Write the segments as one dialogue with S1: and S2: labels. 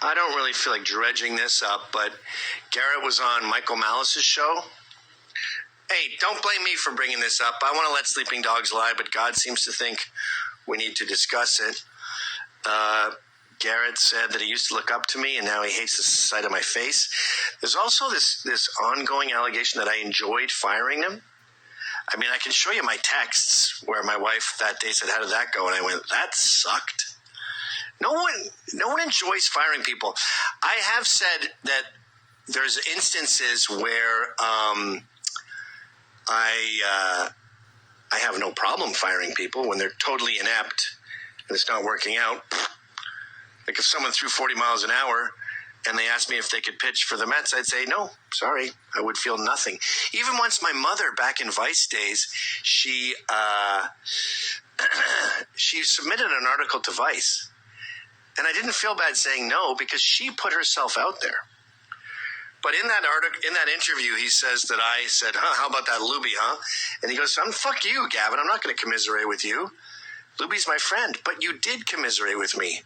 S1: I don't really feel like dredging this up, but Garrett was on Michael Malice's show. Hey, don't blame me for bringing this up. I want to let sleeping dogs lie, but God seems to think we need to discuss it. Garrett said that he used to look up to me, and now he hates the sight of my face. There's also this ongoing allegation that I enjoyed firing him. I mean, I can show you my texts where my wife that day said, "How did that go?" And I went, "That sucked." No one enjoys firing people. I have said that there's instances where I have no problem firing people when they're totally inept and it's not working out. Like if someone threw 40 miles an hour and they asked me if they could pitch for the Mets, I'd say, no, sorry. I would feel nothing. Even once my mother, back in Vice days, she submitted an article to Vice. And I didn't feel bad saying no because she put herself out there. But in that article, in that interview, he says that I said, how about that Luby, huh? And he goes, fuck you, Gavin. I'm not going to commiserate with you. Luby's my friend. But you did commiserate with me.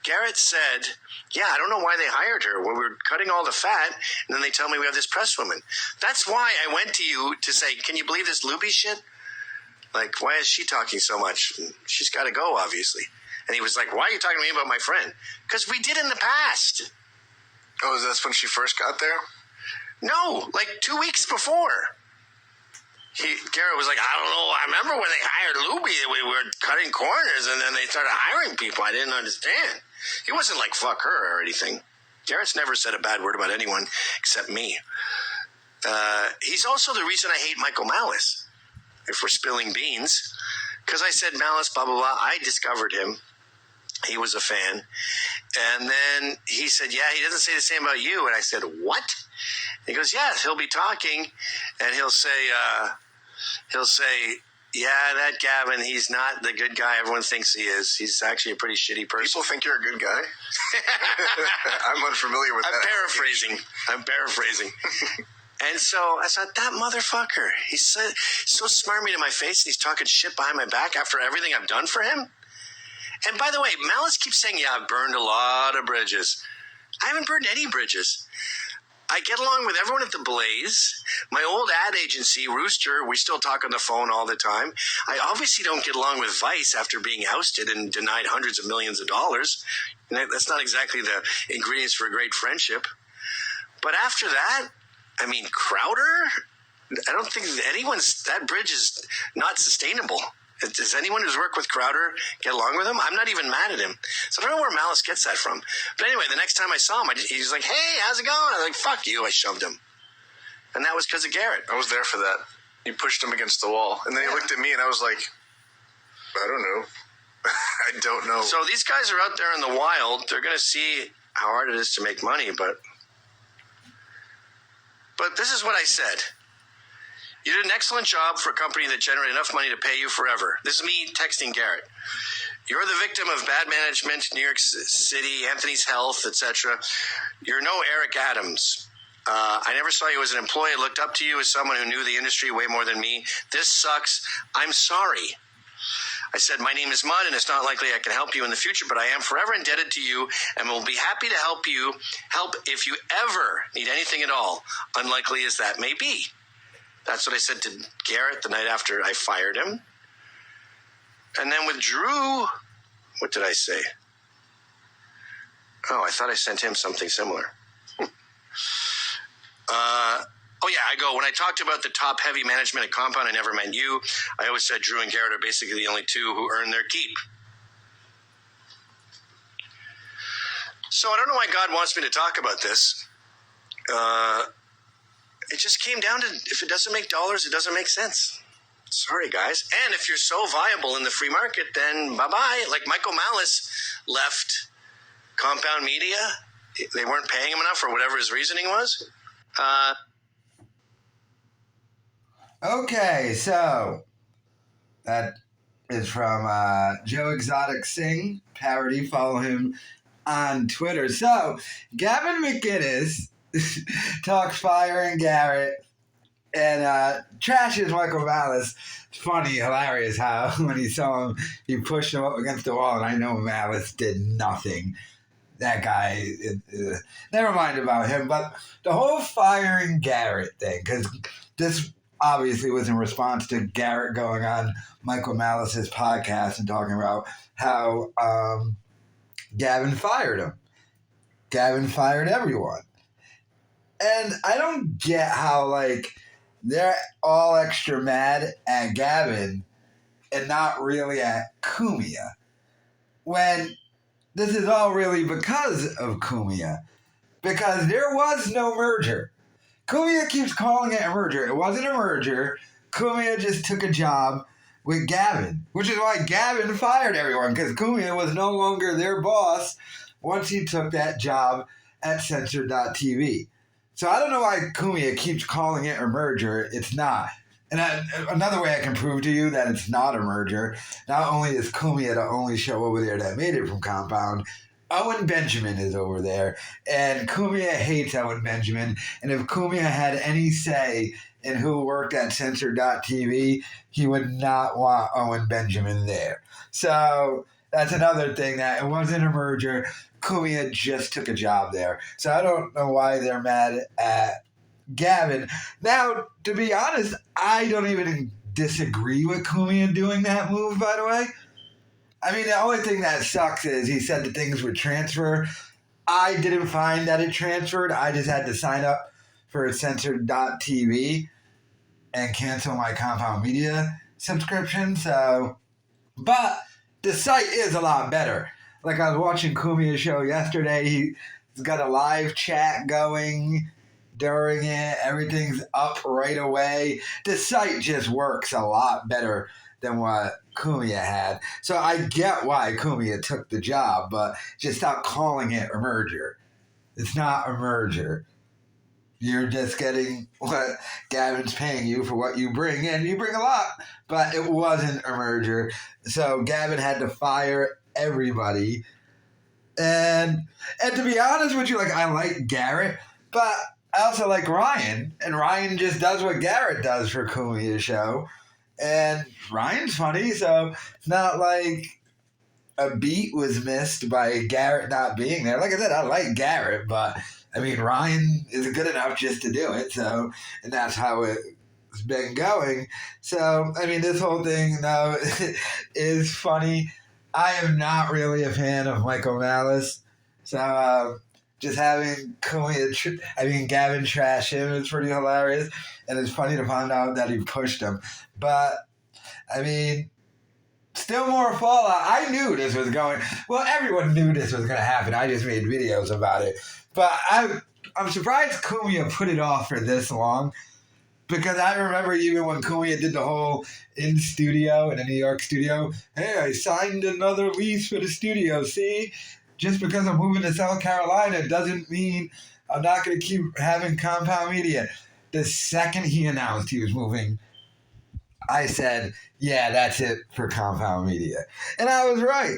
S1: Garrett said, yeah, I don't know why they hired her. Well, we're cutting all the fat, and then they tell me we have this press woman. That's why I went to you to say, can you believe this Luby shit? Like, why is she talking so much? She's got to go, obviously. And he was like, why are you talking to me about my friend? Because we did in the past.
S2: Oh, that's when she first got there?
S1: No, like 2 weeks before. Garrett was like, I don't know. I remember when they hired Luby, we were cutting corners, and then they started hiring people. I didn't understand. He wasn't like, fuck her or anything. Garrett's never said a bad word about anyone except me. He's also the reason I hate Michael Malice, if we're spilling beans. Because I said Malice, blah, blah, blah. I discovered him. He was a fan. And then he said, yeah, he doesn't say the same about you. And I said, what? He goes, yeah, he'll be talking. And he'll say, yeah, that Gavin, he's not the good guy everyone thinks he is. He's actually a pretty shitty person.
S2: People think you're a good guy? I'm unfamiliar with that.
S1: I'm paraphrasing. And so I thought, that motherfucker, he's so smarmy to my face, and he's talking shit behind my back after everything I've done for him. And by the way, Malice keeps saying, yeah, I've burned a lot of bridges. I haven't burned any bridges. I get along with everyone at the Blaze. My old ad agency, Rooster, we still talk on the phone all the time. I obviously don't get along with Vice after being ousted and denied hundreds of millions of dollars. And that's not exactly the ingredients for a great friendship. But after that, I mean, Crowder, I don't think that bridge is not sustainable. Does anyone who's worked with Crowder get along with him? I'm not even mad at him. So I don't know where Malice gets that from. But anyway, the next time I saw him, he was like, hey, how's it going? I was like, fuck you. I shoved him. And that was because of Garrett.
S2: I was there for that. You pushed him against the wall. And then he looked at me and I was like, I don't know. I don't know.
S1: So these guys are out there in the wild. They're going to see how hard it is to make money. But this is what I said. You did an excellent job for a company that generated enough money to pay you forever. This is me texting Garrett. You're the victim of bad management, New York City, Anthony's health, etc. You're no Eric Adams. I never saw you as an employee. I looked up to you as someone who knew the industry way more than me. This sucks. I'm sorry. I said, my name is Mud, and it's not likely I can help you in the future, but I am forever indebted to you and will be happy to help if you ever need anything at all, unlikely as that may be. That's what I said to Garrett the night after I fired him. And then with Drew, what did I say? Oh, I thought I sent him something similar. I go, when I talked about the top heavy management at Compound, I never meant you. I always said Drew and Garrett are basically the only two who earn their keep. So I don't know why God wants me to talk about this. It just came down to, if it doesn't make dollars, it doesn't make sense. Sorry, guys. And if you're so viable in the free market, then bye-bye. Like Michael Malice left Compound Media. They weren't paying him enough or whatever his reasoning was.
S3: Okay, so that is from Joe Exotic Sing, parody. Follow him on Twitter. So, Gavin McInnes talks fire and Garrett and trashes Michael Malice. It's funny, hilarious how when he saw him, he pushed him up against the wall, and I know Malice did nothing. that guy, never mind about him. But the whole firing Garrett thing, because this obviously was in response to Garrett going on Michael Malice's podcast and talking about how Gavin fired him. Gavin fired everyone. And I don't get how, like, they're all extra mad at Gavin and not really at Cumia, when this is all really because of Cumia. Because there was no merger. Cumia keeps calling it a merger. It wasn't a merger. Cumia just took a job with Gavin, which is why Gavin fired everyone, because Cumia was no longer their boss once he took that job at Censored.tv. So I don't know why Cumia keeps calling it a merger. It's not. And another way I can prove to you that it's not a merger, not only is Cumia the only show over there that made it from Compound, Owen Benjamin is over there. And Cumia hates Owen Benjamin. And if Cumia had any say in who worked at Censored.tv, he would not want Owen Benjamin there. So that's another thing, that it wasn't a merger. Cumia just took a job there. So I don't know why they're mad at Gavin. Now, to be honest, I don't even disagree with Cumia doing that move, by the way. I mean, the only thing that sucks is he said that things would transfer. I didn't find that it transferred. I just had to sign up for Censored.tv and cancel my Compound Media subscription. So, but the site is a lot better. Like, I was watching Cumia's show yesterday. He's got a live chat going during it. Everything's up right away. The site just works a lot better than what Cumia had. So I get why Cumia took the job, but just stop calling it a merger. It's not a merger. You're just getting what Gavin's paying you for what you bring in. You bring a lot, but it wasn't a merger. So Gavin had to fire everybody. And to be honest with you, like, I like Garrett, but I also like Ryan. And Ryan just does what Garrett does for Cumia's show. And Ryan's funny, so it's not like a beat was missed by Garrett not being there. Like I said, I like Garrett, but I mean, Ryan is good enough just to do it. So, and that's how it's been going. So, I mean, this whole thing, though, is funny. I am not really a fan of Michael Malice. So, just having Gavin trash him is pretty hilarious. And it's funny to find out that he pushed him. But, I mean, still more fallout. I knew this was going... Well, everyone knew this was going to happen. I just made videos about it. But I'm surprised Cumia put it off for this long. Because I remember even when Cumia did the whole in the New York studio, hey, I signed another lease for the studio, see? Just because I'm moving to South Carolina doesn't mean I'm not going to keep having Compound Media. The second he announced he was moving, I said, yeah, that's it for Compound Media. And I was right.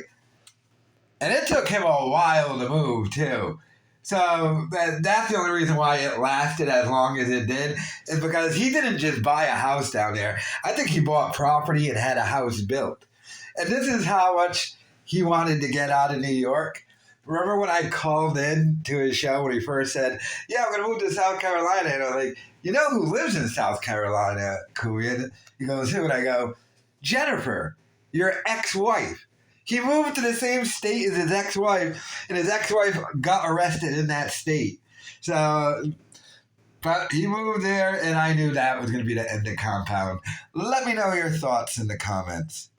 S3: And it took him a while to move, too. So that's the only reason why it lasted as long as it did, is because he didn't just buy a house down there. I think he bought property and had a house built. And this is how much he wanted to get out of New York. Remember when I called in to his show when he first said, yeah, I'm going to move to South Carolina. And I was like, you know who lives in South Carolina, Cumia? He goes, who? And I go, Jennifer, your ex-wife. He moved to the same state as his ex-wife, and his ex-wife got arrested in that state. So, but he moved there, and I knew that was going to be the end of Compound. Let me know your thoughts in the comments.